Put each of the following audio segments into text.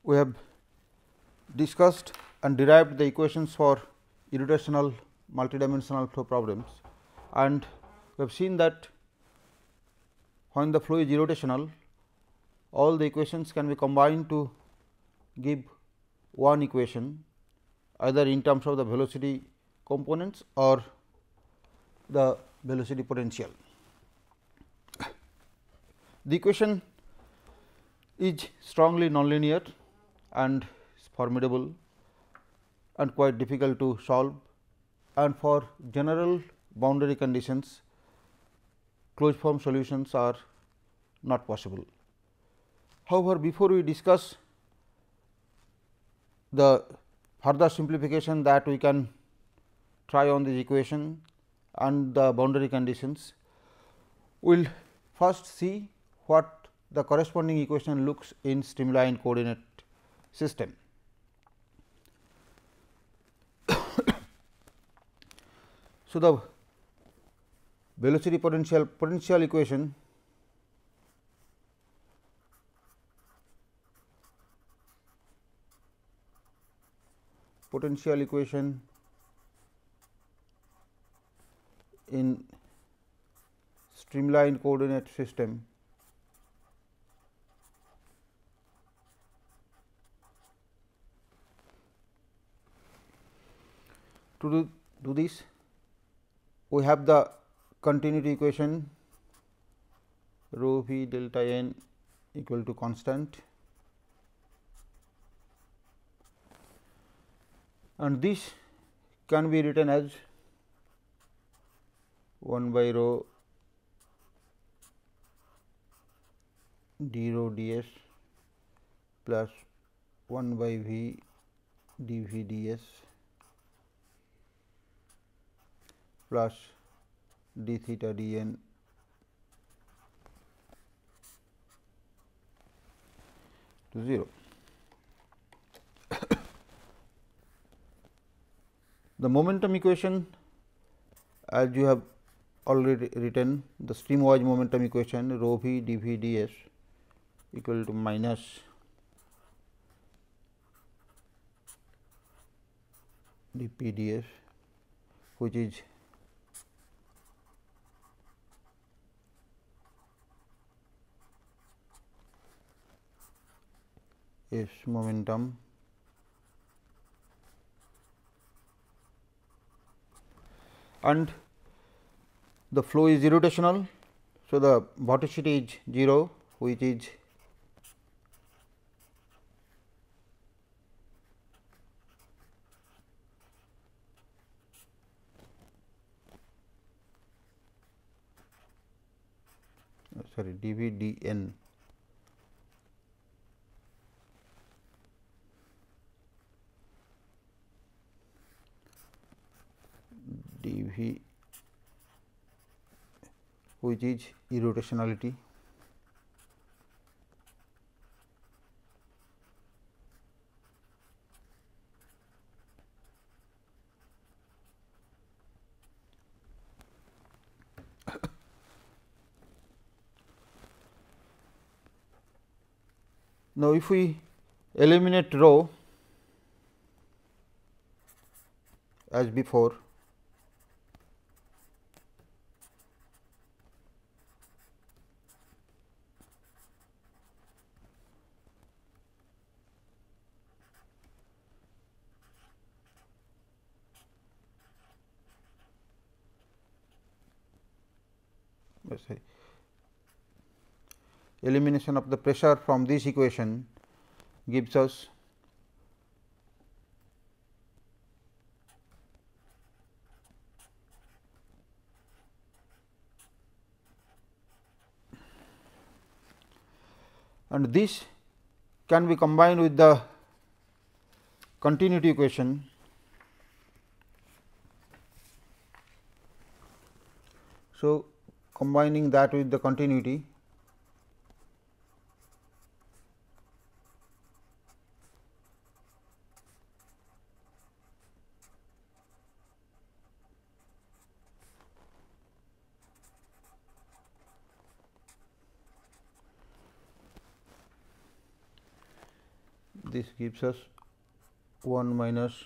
we have discussed and derived the equations for irrotational multidimensional flow problems, and we have seen that when the flow is irrotational, all the equations can be combined to give one equation, either in terms of the velocity components or the velocity potential. The equation is strongly nonlinear and is formidable and quite difficult to solve, and for general boundary conditions closed form solutions are not possible. However, before we discuss the further simplification that we can try on this equation and the boundary conditions, we will first see what the corresponding equation looks in streamline coordinate system. So, the velocity potential equation in streamline coordinate system to do this, we have the continuity equation rho v delta n equal to constant, and this can be written as 1 by rho d rho d s plus 1 by v d v d s plus d theta d n to 0. The momentum equation, as you have already written, the streamwise momentum equation rho v d v d s equal to minus d p d s, which is S momentum and the flow is irrotational. So, the vorticity is 0, which is d v d n d v, which is irrotationality. Now, if we eliminate rho as before, elimination of the pressure from this equation gives us and this can be combined with the continuity equation. So, combining that with the continuity, this gives us 1 minus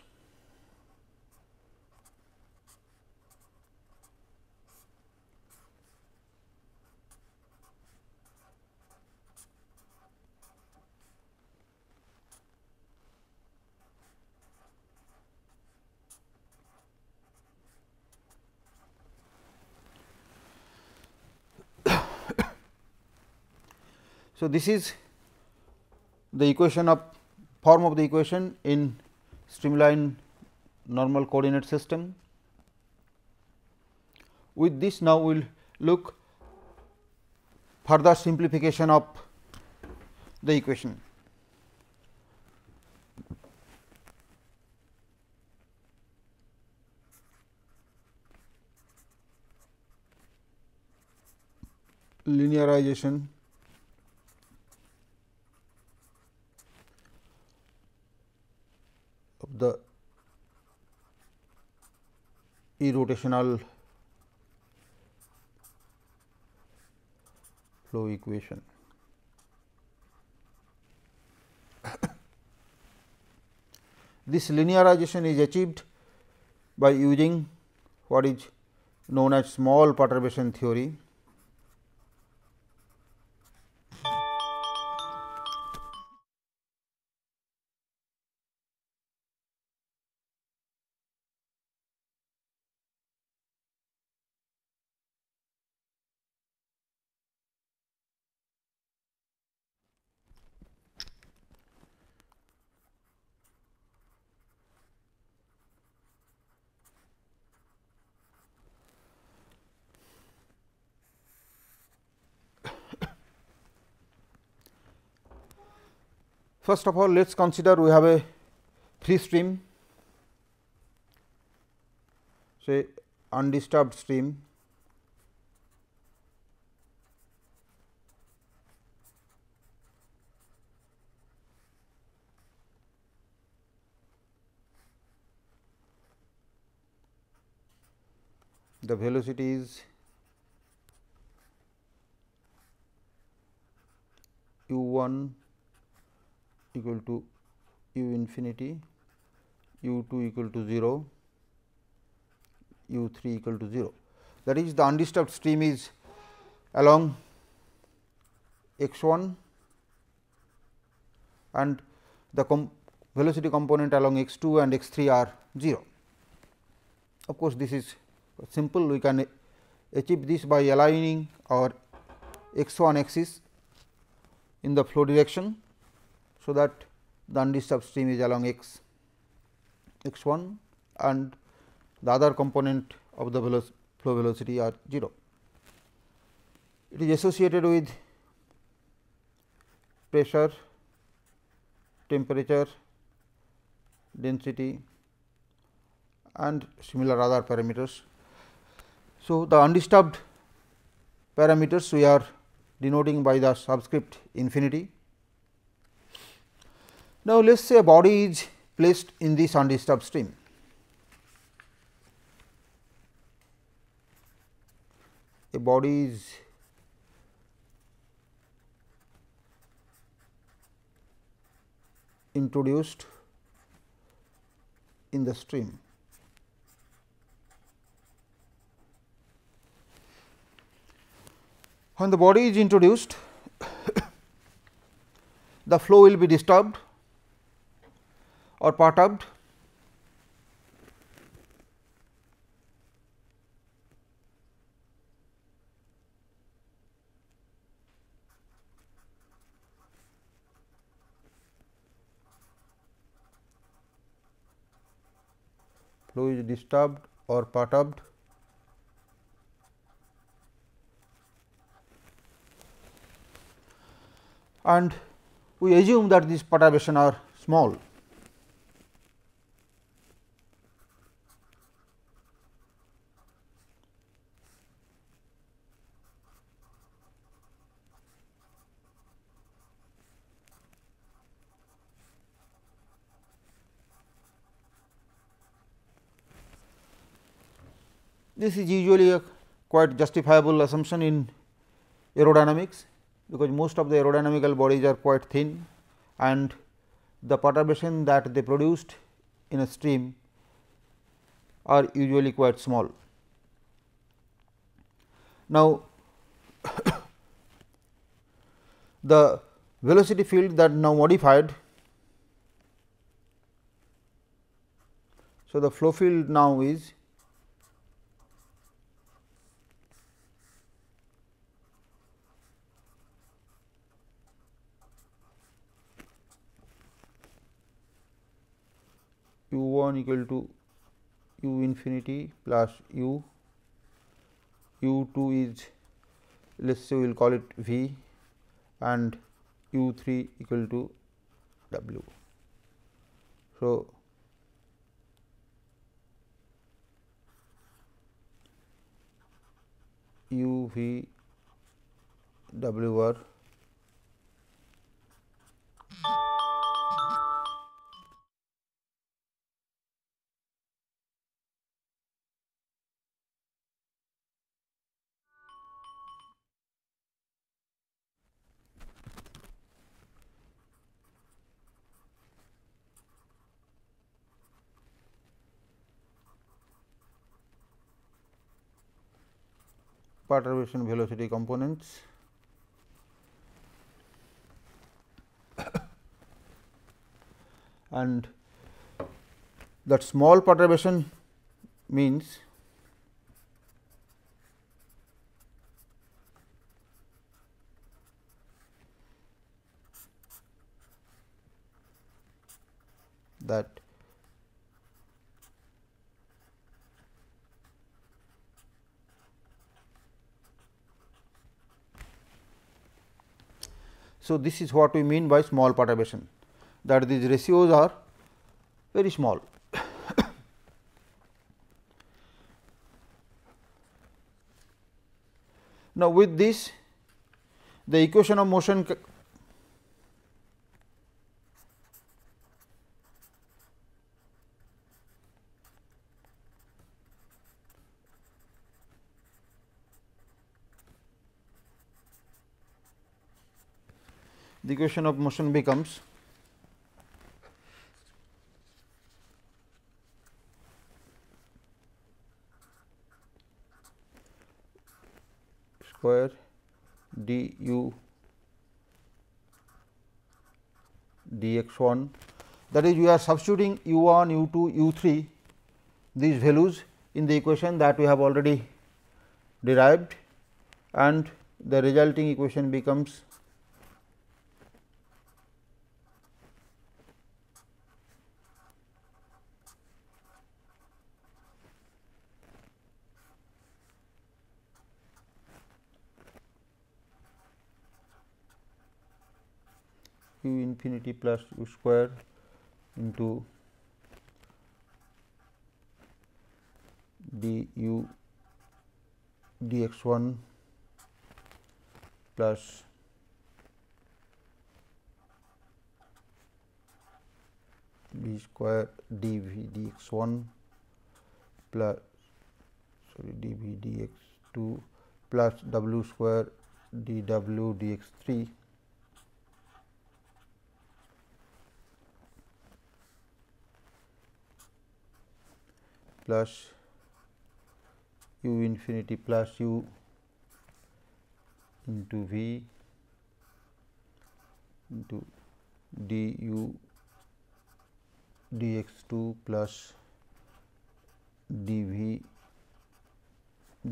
so this is the equation of form of the equation in streamline normal coordinate system. With this, now we will look further simplification of the equation. Linearization of the irrotational flow equation. This linearization is achieved by using what is known as small perturbation theory. First of all, let us consider we have a free stream, say undisturbed stream, the velocity is u1 equal to u infinity, u2 equal to 0, u3 equal to 0. That is, the undisturbed stream is along x1 and the velocity component along x2 and x3 are 0. Of course, this is simple, we can achieve this by aligning our x1 axis in the flow direction. So, that the undisturbed stream is along x1 and the other component of the flow velocity are 0. It is associated with pressure, temperature, density and similar other parameters. So, the undisturbed parameters we are denoting by the subscript infinity. Now, let us say a body is placed in this undisturbed stream. A body is introduced in the stream. When the body is introduced, the flow will be disturbed or perturbed. Flow is disturbed or perturbed. And we assume that these perturbations are small. This is usually a quite justifiable assumption in aerodynamics, because most of the aerodynamical bodies are quite thin and the perturbation that they produced in a stream are usually quite small. Now, the velocity field that now modified. So, the flow field now is u 1 equal to u infinity plus u 2 is, let us say we will call it v, and u 3 equal to w. So, u v w are perturbation velocity components. And that small perturbation means that so this is what we mean by small perturbation, that these ratios are very small. Now, with this the equation of motion becomes square d u dx 1, that is we are substituting u 1, u 2, u 3 these values in the equation that we have already derived, and the resulting equation becomes u infinity plus u square into d u dx 1 plus d square d v dx 1 plus d v dx 2 plus w square d w dx 3 plus u infinity plus u into v into d u dx 2 plus d v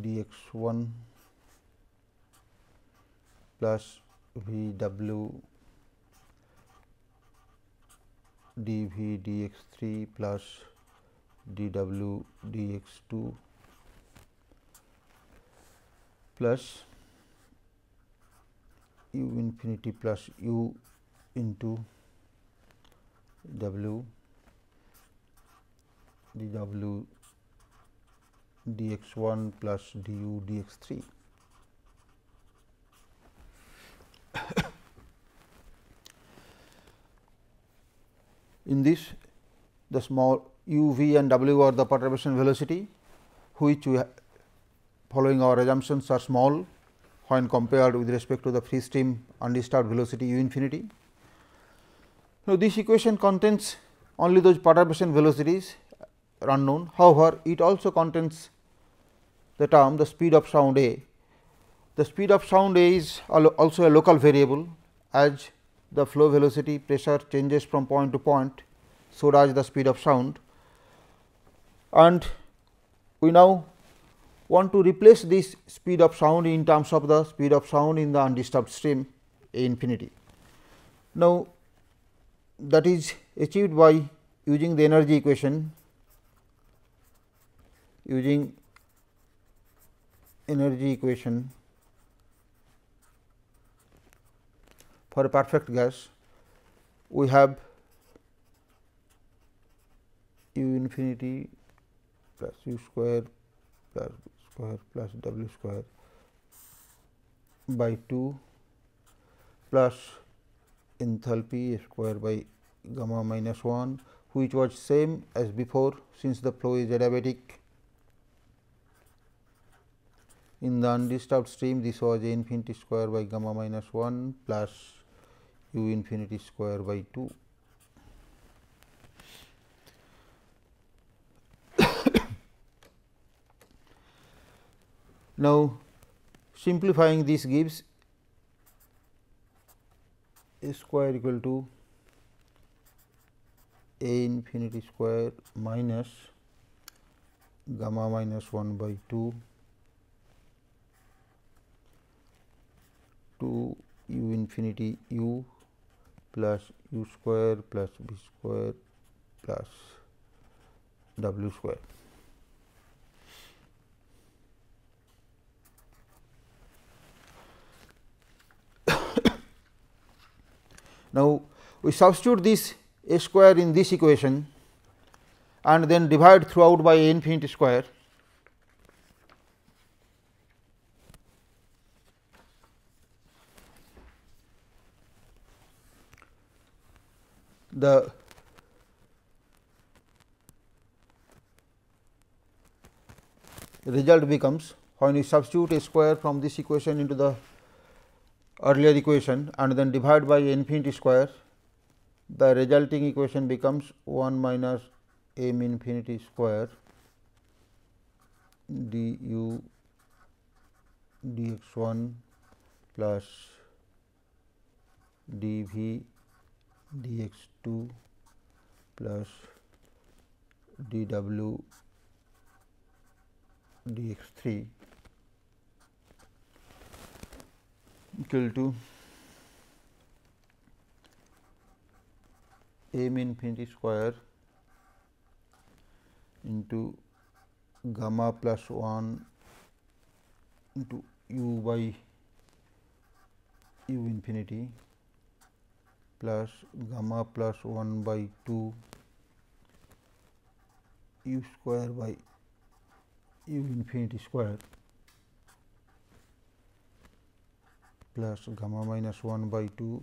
dx 1 plus v w d v dx 3 plus d w dx 2 plus u infinity plus u into w d w dx 1 plus d u dx 3. In this, the small u, v and w are the perturbation velocity, which we following our assumptions are small when compared with respect to the free stream undisturbed velocity u infinity. Now, this equation contains only those perturbation velocities are unknown. However, it also contains the term the speed of sound A. The speed of sound A is also a local variable, as the flow velocity pressure changes from point to point, so does the speed of sound. And we now want to replace this speed of sound in terms of the speed of sound in the undisturbed stream A infinity. Now, that is achieved by using the energy equation, for a perfect gas. We have u infinity plus u square plus v square plus w square by 2 plus enthalpy square by gamma minus 1, which was same as before, since the flow is adiabatic. In the undisturbed stream, this was A infinity square by gamma minus 1 plus u infinity square by 2. Now, simplifying this gives A square equal to A infinity square minus gamma minus 1 by 2 to u infinity u plus u square plus v square plus w square. Now, we substitute this A square in this equation and then divide throughout by A infinity square. The result becomes, when we substitute A square from this equation into the earlier equation and then divide by infinity square, the resulting equation becomes 1 minus m infinity square du dx1 plus dv dx2 plus dw dx3 equal to m infinity square into gamma plus 1 into u by u infinity plus gamma plus 1 by 2 u square by u infinity square plus gamma minus 1 by 2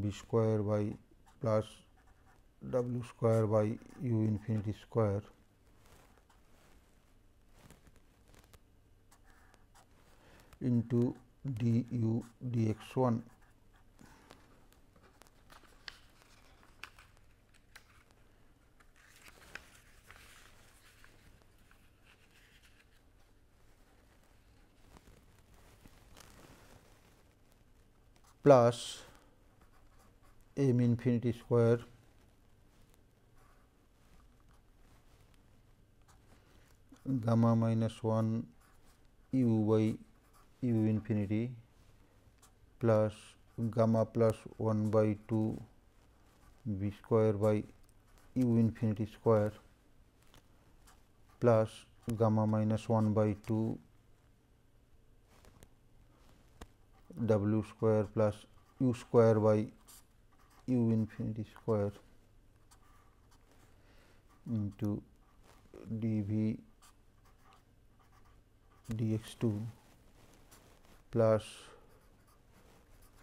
b square by plus w square by u infinity square into du dx1 . Plus m infinity square gamma minus 1 u by u infinity plus gamma plus 1 by 2 b square by u infinity square plus gamma minus 1 by 2 w square plus u square by u infinity square into dv dx2 plus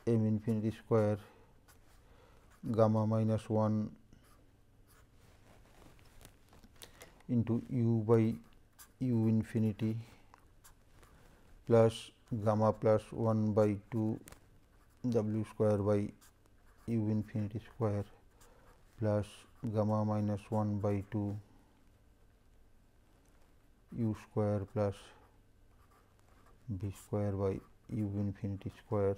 m infinity square gamma minus 1 into u by u infinity plus gamma plus 1 by 2 w square by u infinity square plus gamma minus 1 by 2 u square plus b square by u infinity square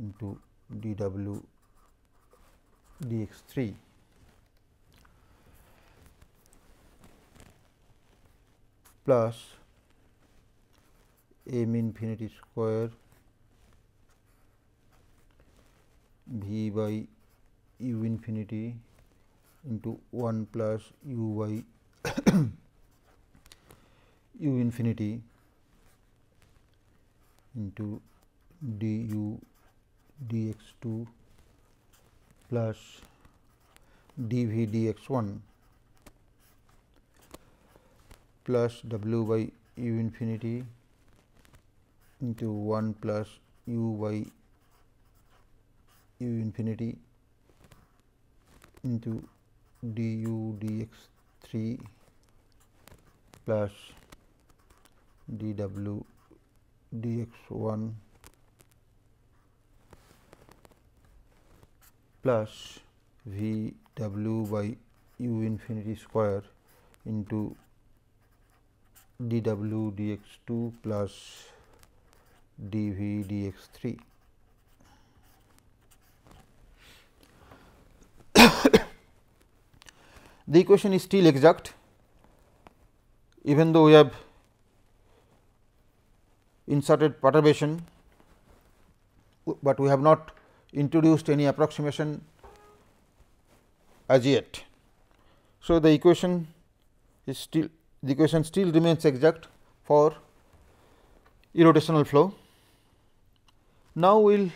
into dw dx 3 plus m infinity square v by u infinity into 1 plus u by u infinity into du dx 2 plus dv dx 1 plus w by u infinity into 1 plus u by u infinity into du dx 3 plus dw dx 1 plus v w by u infinity square into dw dx 2 plus dv dx 3. The equation is still exact, even though we have inserted perturbation, but we have not introduced any approximation as yet. So, the equation is still remains exact for irrotational flow. Now, we will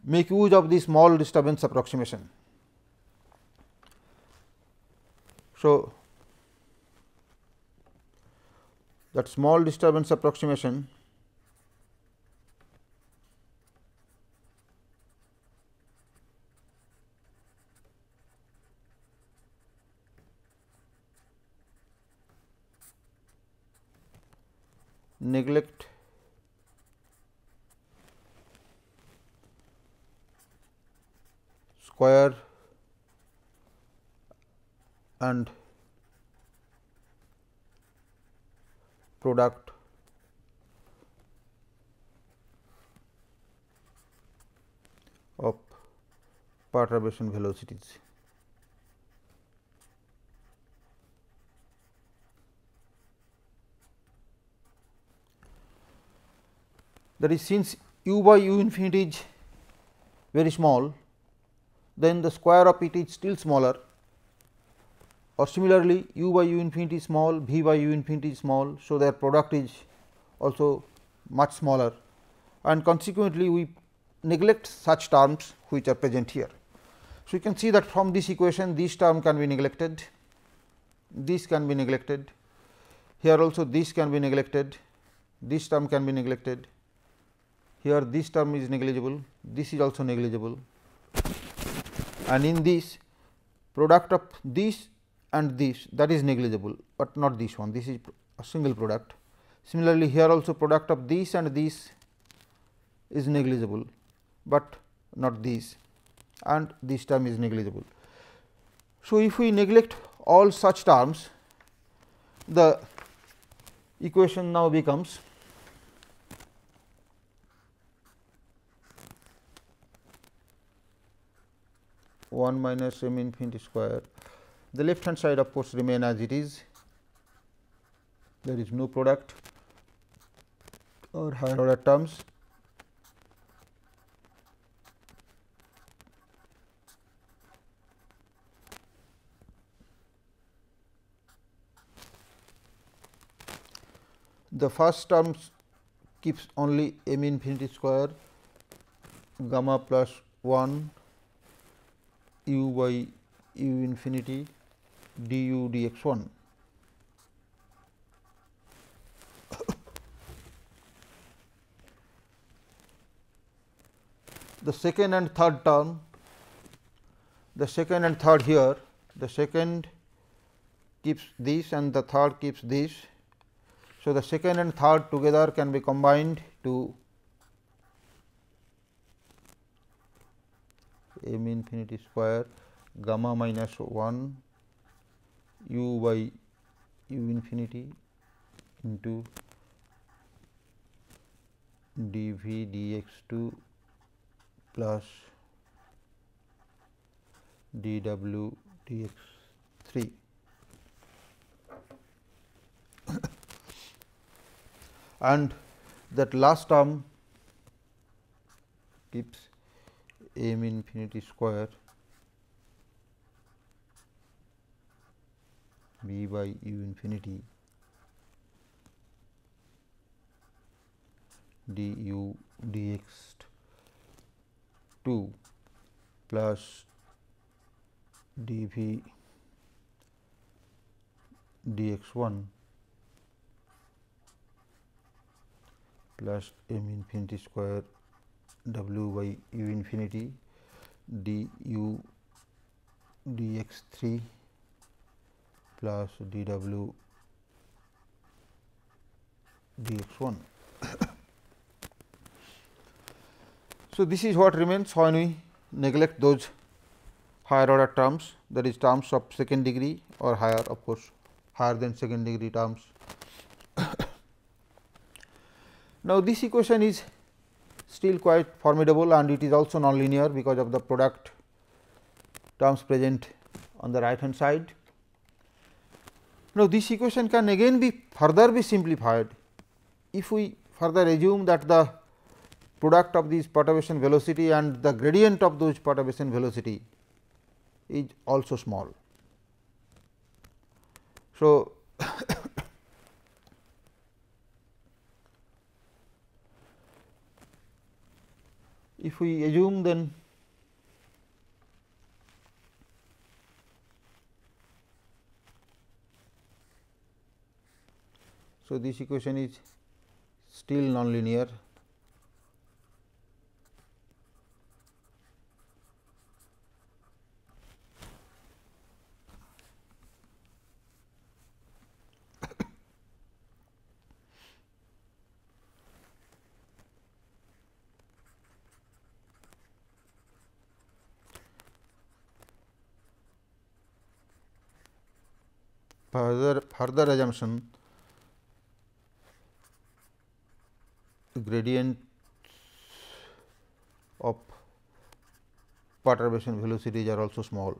make use of the small disturbance approximation. So, that small disturbance approximation neglect square and product of perturbation velocities. That is, since u by u infinity is very small, then the square of it is still smaller, or similarly u by u infinity is small, v by u infinity is small. So, their product is also much smaller, and consequently, we neglect such terms which are present here. So, you can see that from this equation this term can be neglected, this can be neglected, here also this can be neglected, this term can be neglected, here this term is negligible, this is also negligible, and in this product of this and this, that is negligible, but not this one, this is a single product. Similarly, here also product of this and this is negligible, but not this, and this term is negligible. So, if we neglect all such terms, the equation now becomes one minus m infinity square. The left hand side of course remain as it is, there is no product or higher order terms. The first term keeps only m infinity square gamma plus 1 u by u infinity du dx 1. The second and third term, the second and third here, the second keeps this and the third keeps this. So, the second and third together can be combined to m infinity square gamma minus 1 u by u infinity into dv dx2 plus dw dx3. And that last term keeps m infinity square b by u infinity du dx2 plus dv dx1 plus m infinity square w by u infinity du dx3 plus dw dx1. So, this is what remains when we neglect those higher order terms, that is terms of second degree or higher, of course, higher than second degree terms. Now, this equation is still quite formidable and it is also nonlinear because of the product terms present on the right hand side. Now, this equation can again be further be simplified if we further assume that the product of this perturbation velocity and the gradient of those perturbation velocity is also small. So, if we assume, then so this equation is still nonlinear. Further assumption, gradient of perturbation velocities are also small.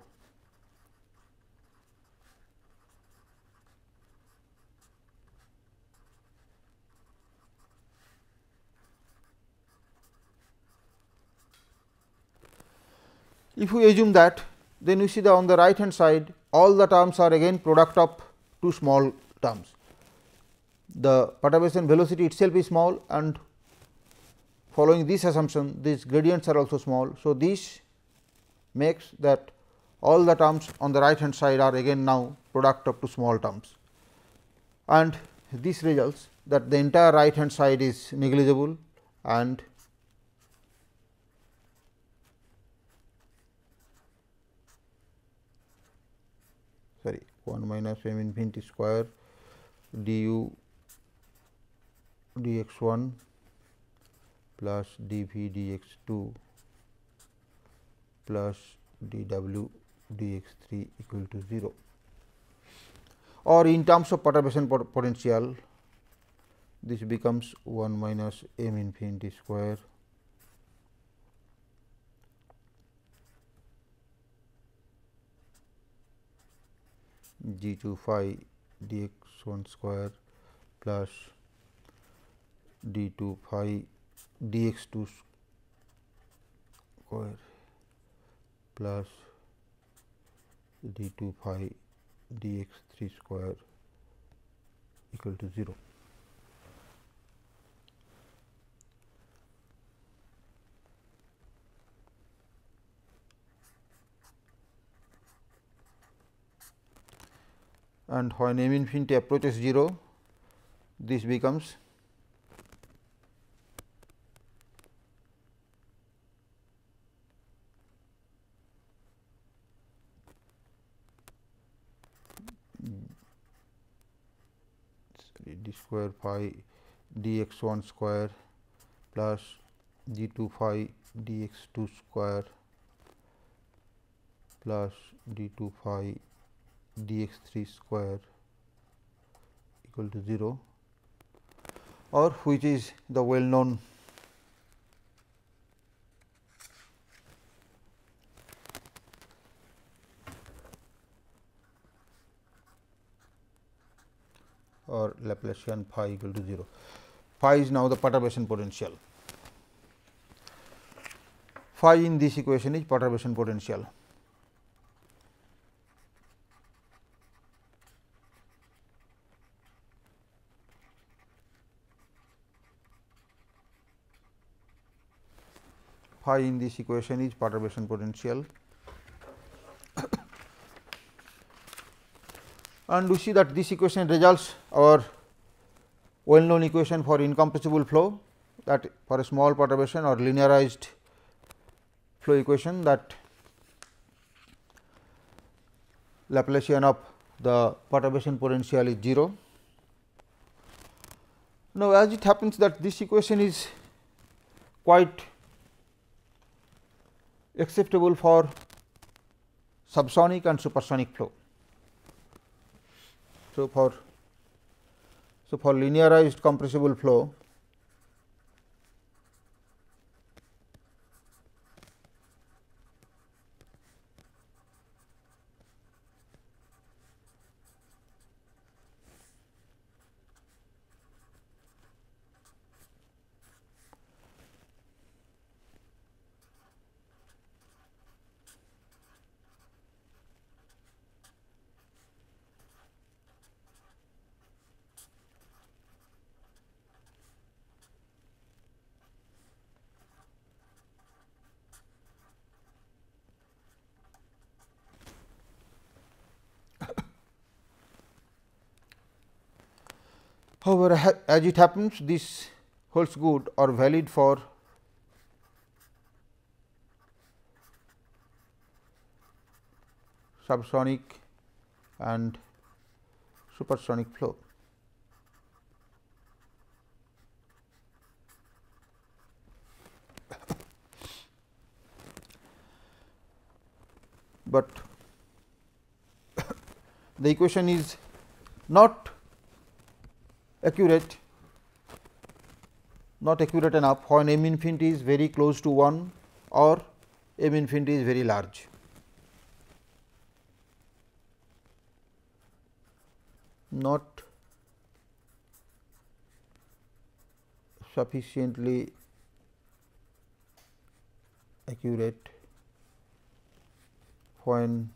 If we assume that, then we see that on the right hand side all the terms are again product of two small terms. The perturbation velocity itself is small and following this assumption these gradients are also small. So, this makes that all the terms on the right hand side are again now product of two small terms, and this results that the entire right hand side is negligible and sorry 1 minus m infinity square du dx1 plus dv dx2 plus dw dx3 equal to 0, or in terms of perturbation potential this becomes 1 minus m infinity square g2 phi dx1 square plus d2 phi dx2 square plus d2 phi dx3 square equal to 0. And when m infinity approaches 0, this becomes d square phi dx1 square plus g2 phi dx2 square plus d 2 phi dx 3 square equal to 0, or which is the well known or Laplacian phi equal to 0. Phi is now the perturbation potential. Phi in this equation is perturbation potential. Phi in this equation is perturbation potential. And we see that this equation results our well known equation for incompressible flow, that for a small perturbation or linearized flow equation, that Laplacian of the perturbation potential is 0. Now, as it happens that this equation is quite acceptable for subsonic and supersonic flow. So, for linearized compressible flow, however, as it happens this holds good or valid for subsonic and supersonic flow. But the equation is not accurate enough when m infinity is very close to 1 or m infinity is very large. Not sufficiently accurate when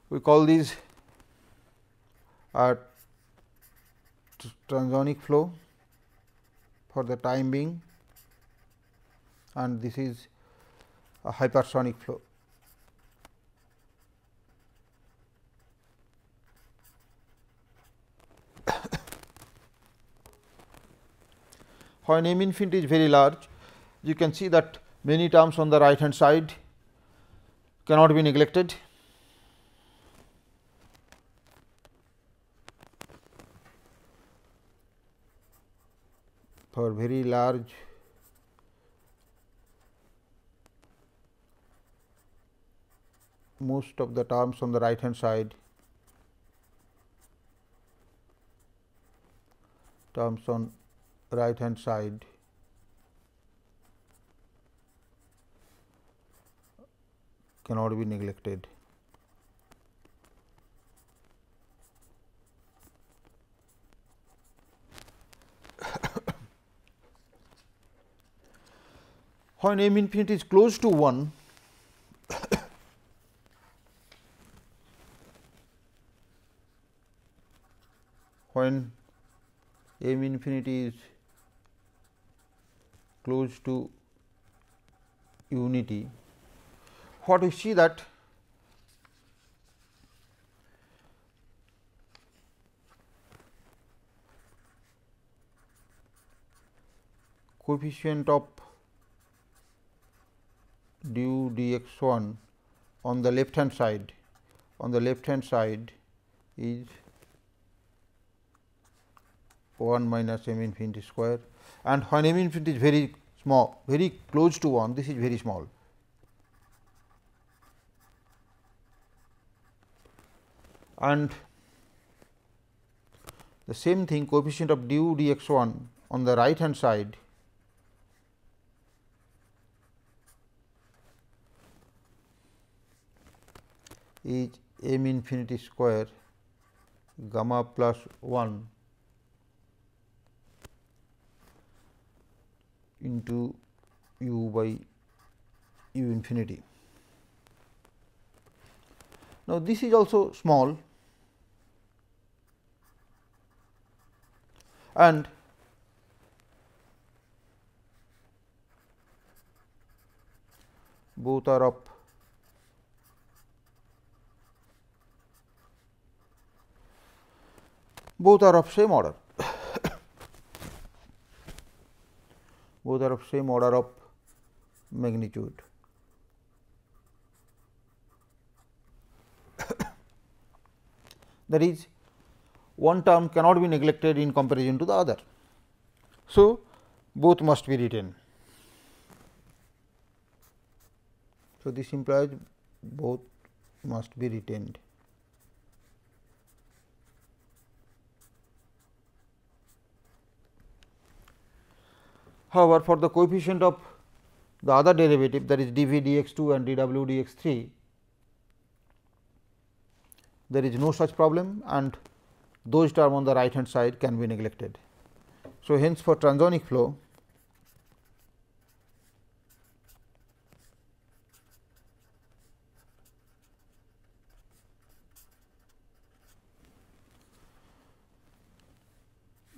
we call these transonic flow for the time being, and this is a hypersonic flow. When m infinity is very large, you can see that many terms on the right hand side cannot be neglected. For very large most of the terms on the right hand side, cannot be neglected. When m infinity is close to 1, when m infinity is close to unity, what we see that coefficient of du dx 1 on the left hand side is 1 minus m infinity square, and when m infinity is very small, very close to 1, this is very small. And the same thing, coefficient of du dx 1 on the right hand side is m infinity square gamma plus 1 into u by u infinity. Now, this is also small, and both are of same order. Both are of same order of magnitude. That is, one term cannot be neglected in comparison to the other. So, both must be retained. So, this implies both must be retained. However, for the coefficient of the other derivative, that is dv dx 2 and dw dx 3, there is no such problem, and those terms on the right hand side can be neglected. So, hence for transonic flow,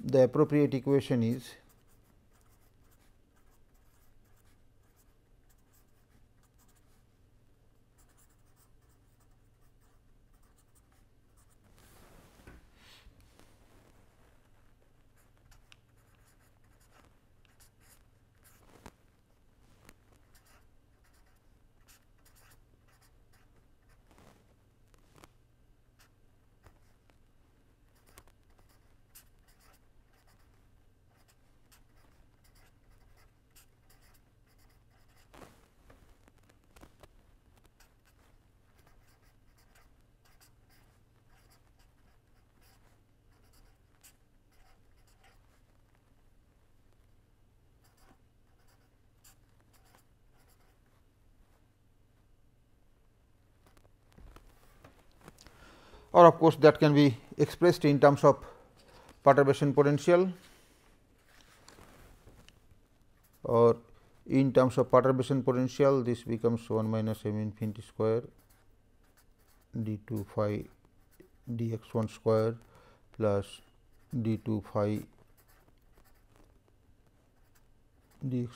the appropriate equation is or of course, that can be expressed in terms of perturbation potential, or in terms of perturbation potential, this becomes 1 minus m infinity square d 2 phi dx 1 square plus d 2 phi dx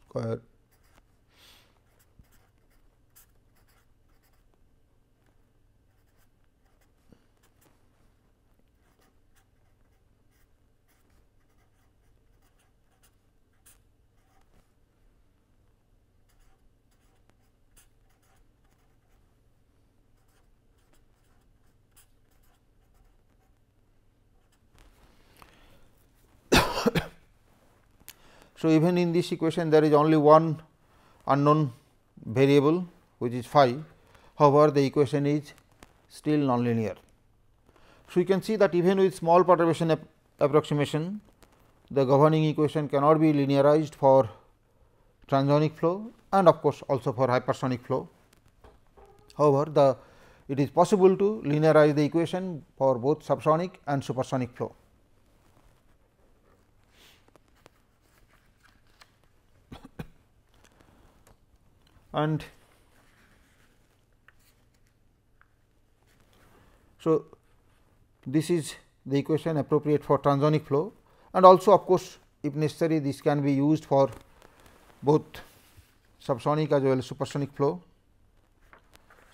square So, even in this equation there is only one unknown variable, which is phi. However, the equation is still nonlinear. So, you can see that even with small perturbation approximation, the governing equation cannot be linearized for transonic flow and of course, also for hypersonic flow. However, it is possible to linearize the equation for both subsonic and supersonic flow. And so, this is the equation appropriate for transonic flow, and also of course, if necessary this can be used for both subsonic as well as supersonic flow.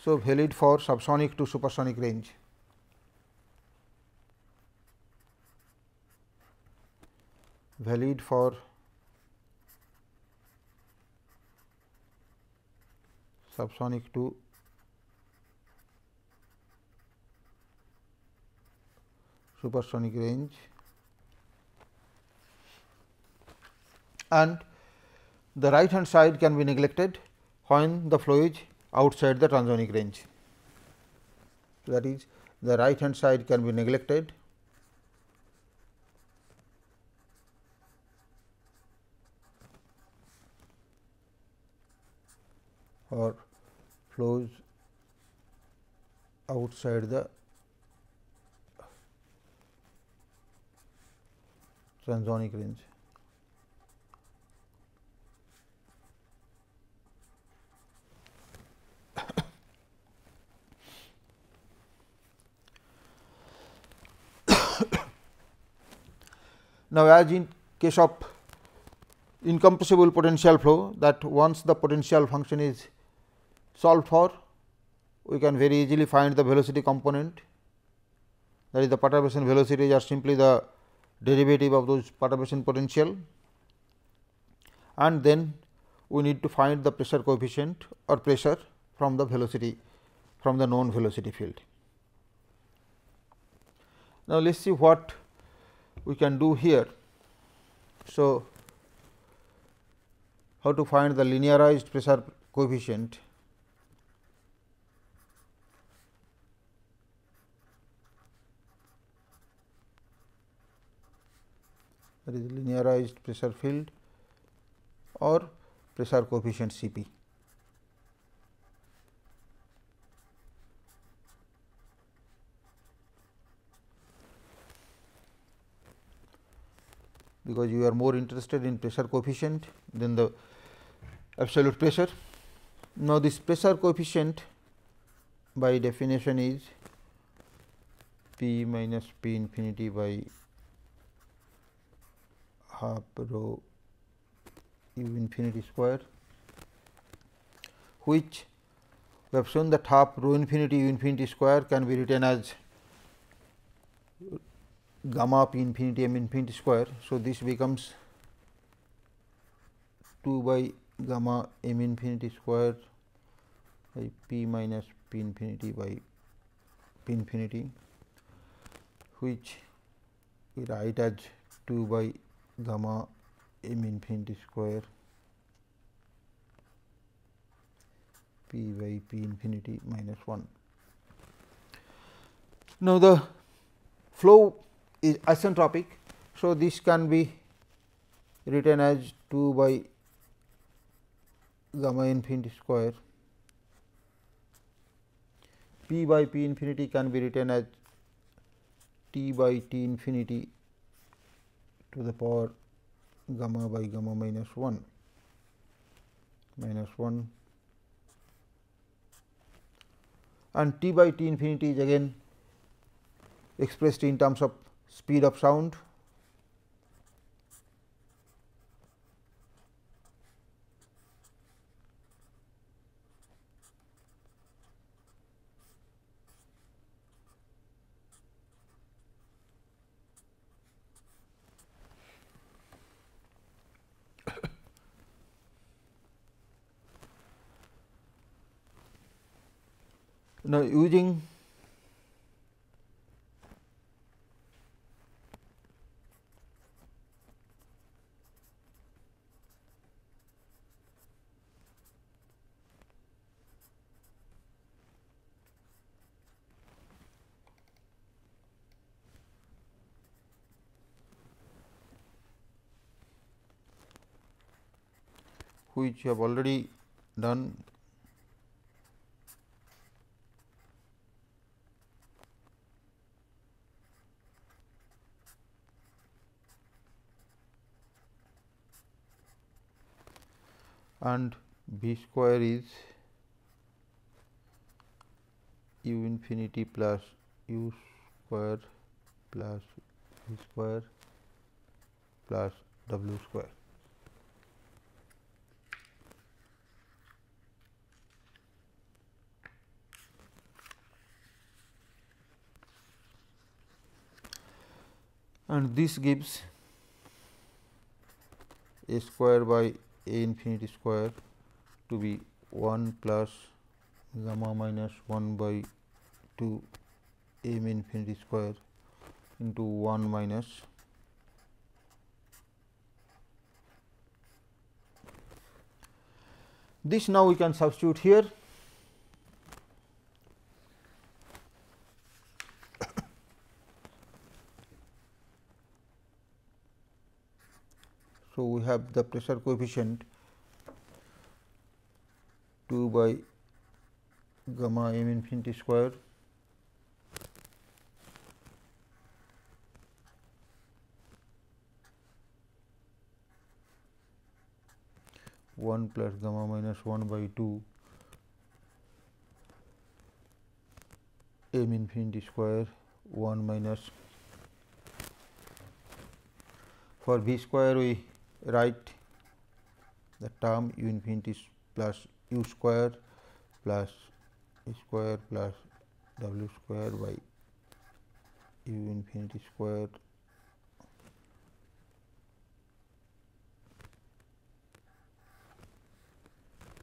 So, valid for subsonic to supersonic range. Valid for subsonic to supersonic range, and the right hand side can be neglected when the flow is outside the transonic range. That is, the right hand side can be neglected or flows outside the transonic range. Now, as in case of incompressible potential flow, that once the potential function is solved for, we can very easily find the velocity component, that is the perturbation velocities are simply the derivative of those perturbation potential, and then we need to find the pressure coefficient or pressure from the velocity, from the known velocity field. Now, let us see what we can do here. So, how to find the linearized pressure coefficient? That is linearized pressure field or pressure coefficient C p. Because you are more interested in pressure coefficient than the absolute pressure. Now, this pressure coefficient by definition is P minus P infinity by half rho u infinity square, which we have shown that half rho infinity u infinity square can be written as gamma p infinity m infinity square. So, this becomes 2 by gamma m infinity square by p minus p infinity by p infinity, which we write as 2 by gamma m infinity square p by p infinity minus 1. Now, the flow is isentropic. So, this can be written as 2 by gamma infinity square, p by p infinity can be written as t by t infinity to the power gamma by gamma minus 1 and t by t infinity is again expressed in terms of speed of sound. Now, using which you have already done, and b square is u infinity plus u square plus v square plus w square. And this gives a square by a infinity square to be 1 plus gamma minus 1 by 2 m infinity square into 1 minus this. Now, we can substitute here. So, we have the pressure coefficient 2 by gamma m infinity square one plus gamma minus 1 by 2 m infinity square 1 minus. For v square, we write the term u infinity plus u square plus e square plus w square by u infinity square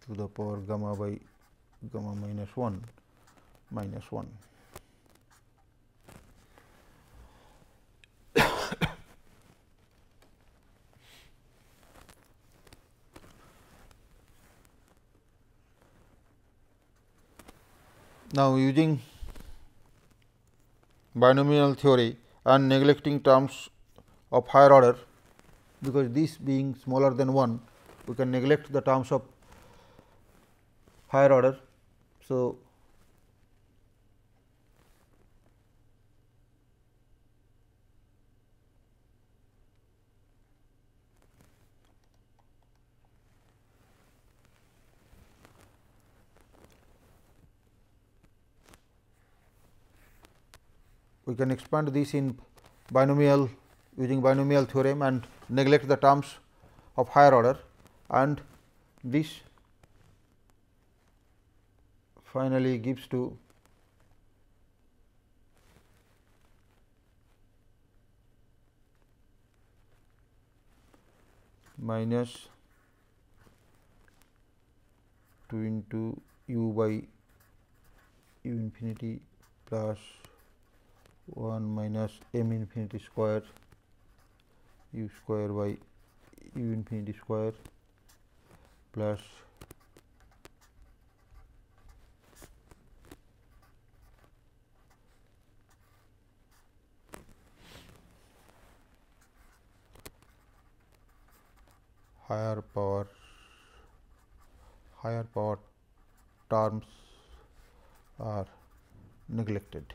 to the power gamma by gamma minus 1 minus 1. Now, using binomial theory and neglecting terms of higher order, because this being smaller than 1, we can neglect the terms of higher order. So, we can expand this in binomial using binomial theorem and neglect the terms of higher order, and this finally gives to minus 2 into u by u infinity plus 1 minus m infinity square u square by u infinity square plus higher power terms are neglected.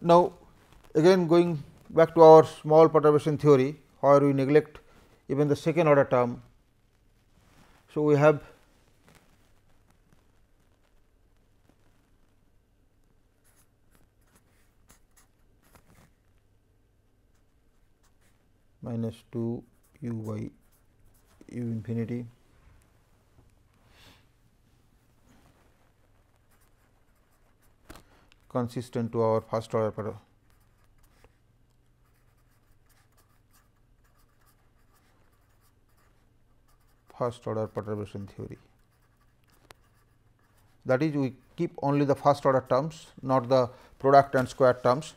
Now, again going back to our small perturbation theory, where we neglect even the second order term. So, we have minus 2 u by u infinity consistent to our first order perturbation theory. That is, we keep only the first order terms, not the product and square terms.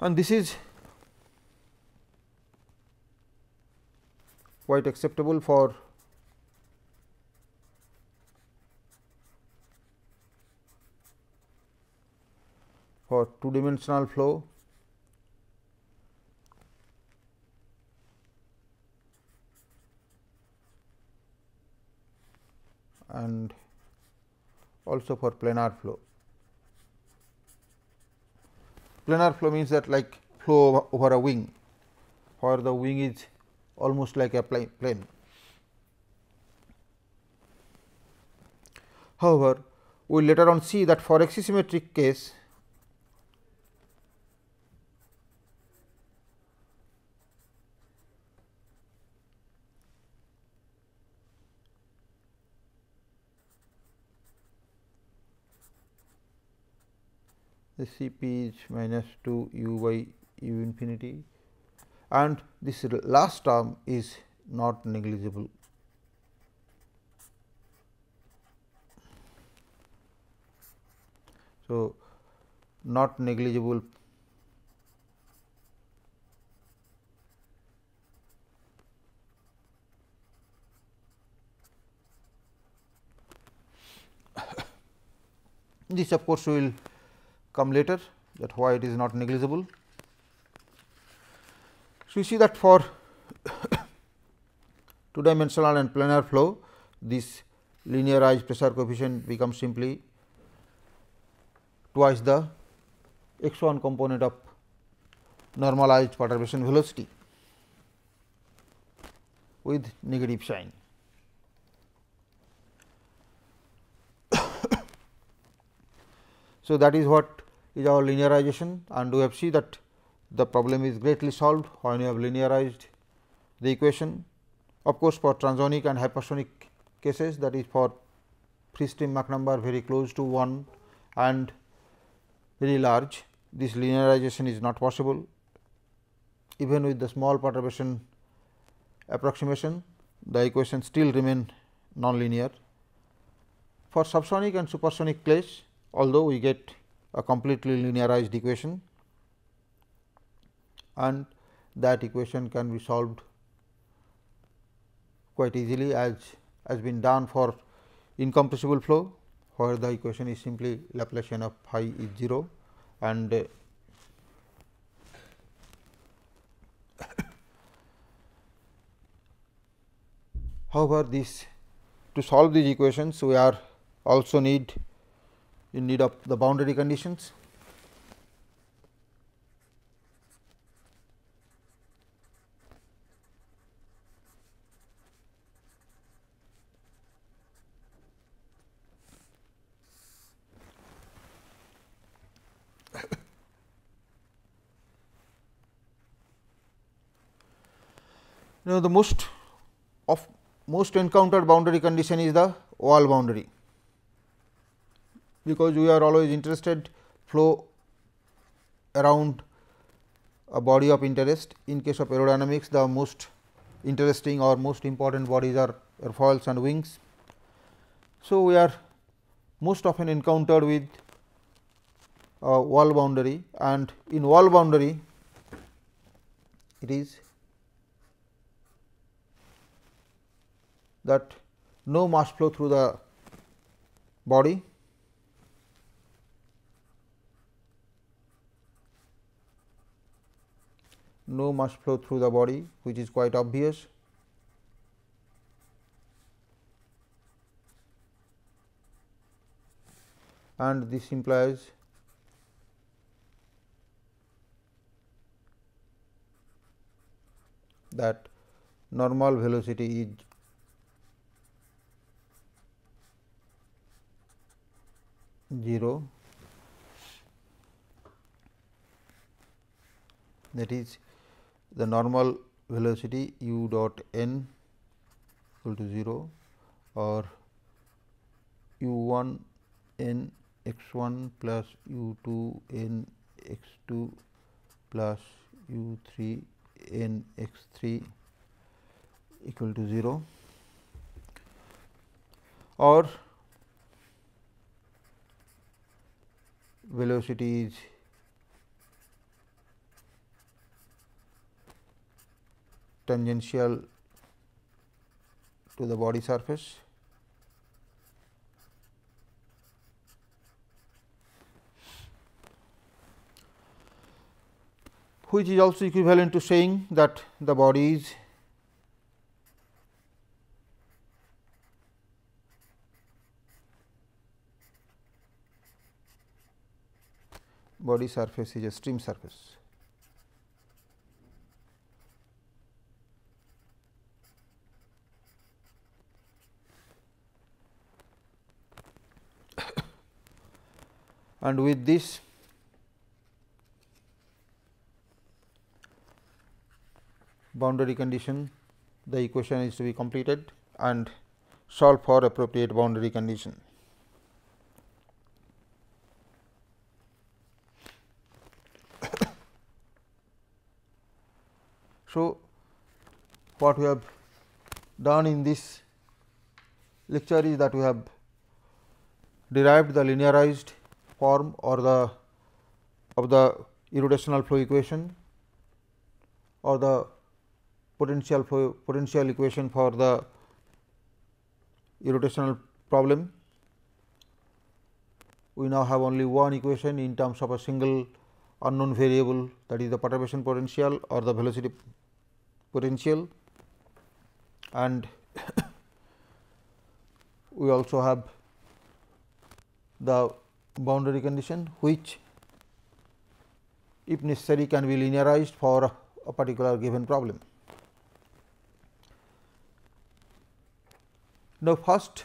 And this is quite acceptable for two dimensional flow and also for planar flow. Planar flow means that like flow over a wing, where the wing is almost like a plane. However, we will later on see that for axisymmetric case, the Cp is minus 2 u by u infinity, and this last term is not negligible. So, not negligible this of course, will come later, that why it is not negligible. So, you see that for two dimensional and planar flow, this linearized pressure coefficient becomes simply twice the x 1 component of normalized perturbation velocity with negative sign. So, that is what is our linearization, and we have seen that the problem is greatly solved when you have linearized the equation. Of course, for transonic and hypersonic cases, that is for free stream Mach number very close to 1 and very large, this linearization is not possible. Even with the small perturbation approximation, the equation still remain nonlinear. For subsonic and supersonic case, although we get a completely linearized equation, and that equation can be solved quite easily, as has been done for incompressible flow, where the equation is simply Laplacian of phi is 0, and however, this to solve these equations we are also in need of the boundary conditions. Now, the most encountered boundary condition is the wall boundary, because we are always interested flow around a body of interest. In case of aerodynamics, the most interesting or most important bodies are airfoils and wings. So, we are most often encountered with a wall boundary, and in wall boundary it is that no mass flow through the body, which is quite obvious, and this implies that normal velocity is zero, that is the normal velocity u dot n equal to 0, or u 1 n x 1 plus u 2 n x 2 plus u 3 n x 3 equal to 0, or velocity is tangential to the body surface, which is also equivalent to saying that the body surface is a stream surface. And with this boundary condition, the equation is to be completed and solve for appropriate boundary condition. So, what we have done in this lecture is that we have derived the linearized form or the of the irrotational flow equation or the potential equation for the irrotational problem. We now have only one equation in terms of a single unknown variable, that is the perturbation potential or the velocity potential, and we also have the boundary condition, which if necessary can be linearized for a particular given problem. Now, first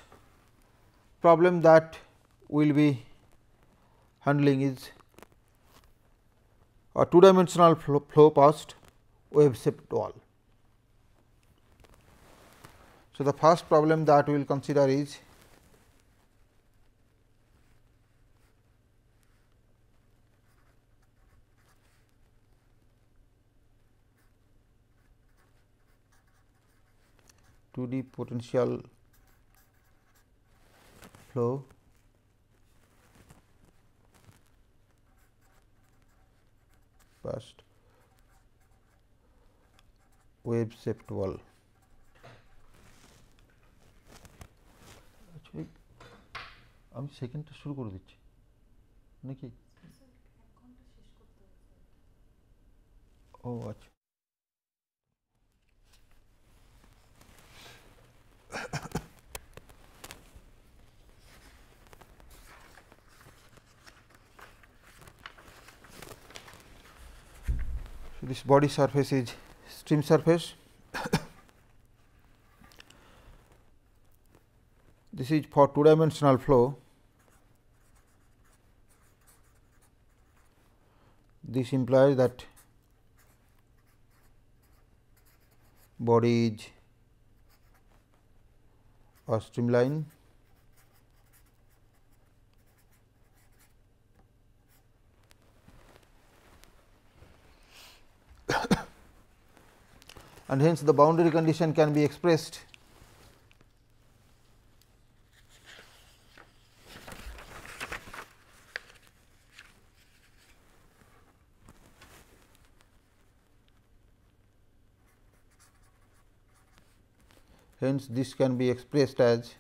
problem that we will be handling is a two dimensional flow past wave shaped wall. So, the first problem that we will consider is to the potential flow past wave shaped wall. আমি সেকেন্ডটা শুরু করে দিচ্ছি নাকি? ও আচ্ছা, so this body surface is stream surface. This is for two dimensional flow. This implies that body is a streamline and hence the boundary condition can be expressed hence this can be expressed as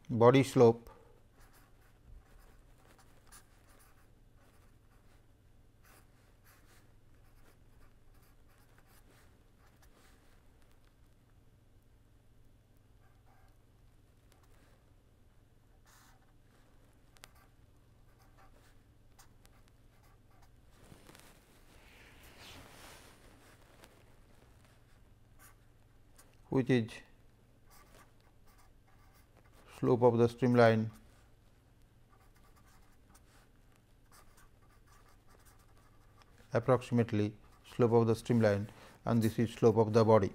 body slope which is slope of the streamline approximately slope of the streamline, and this is slope of the body.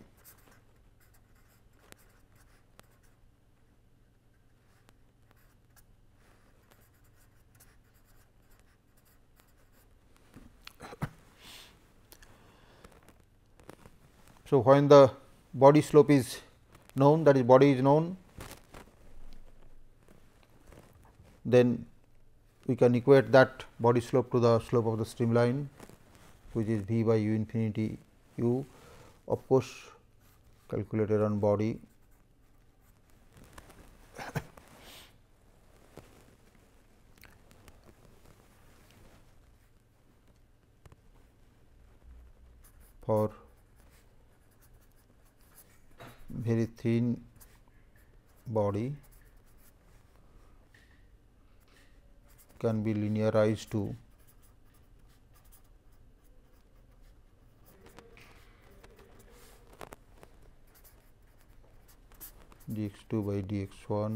So, when the body slope is known, that is body is known, then we can equate that body slope to the slope of the streamline, which is v by u infinity u, of course calculated on body. For very thin body can be linearized to dx2 by dx1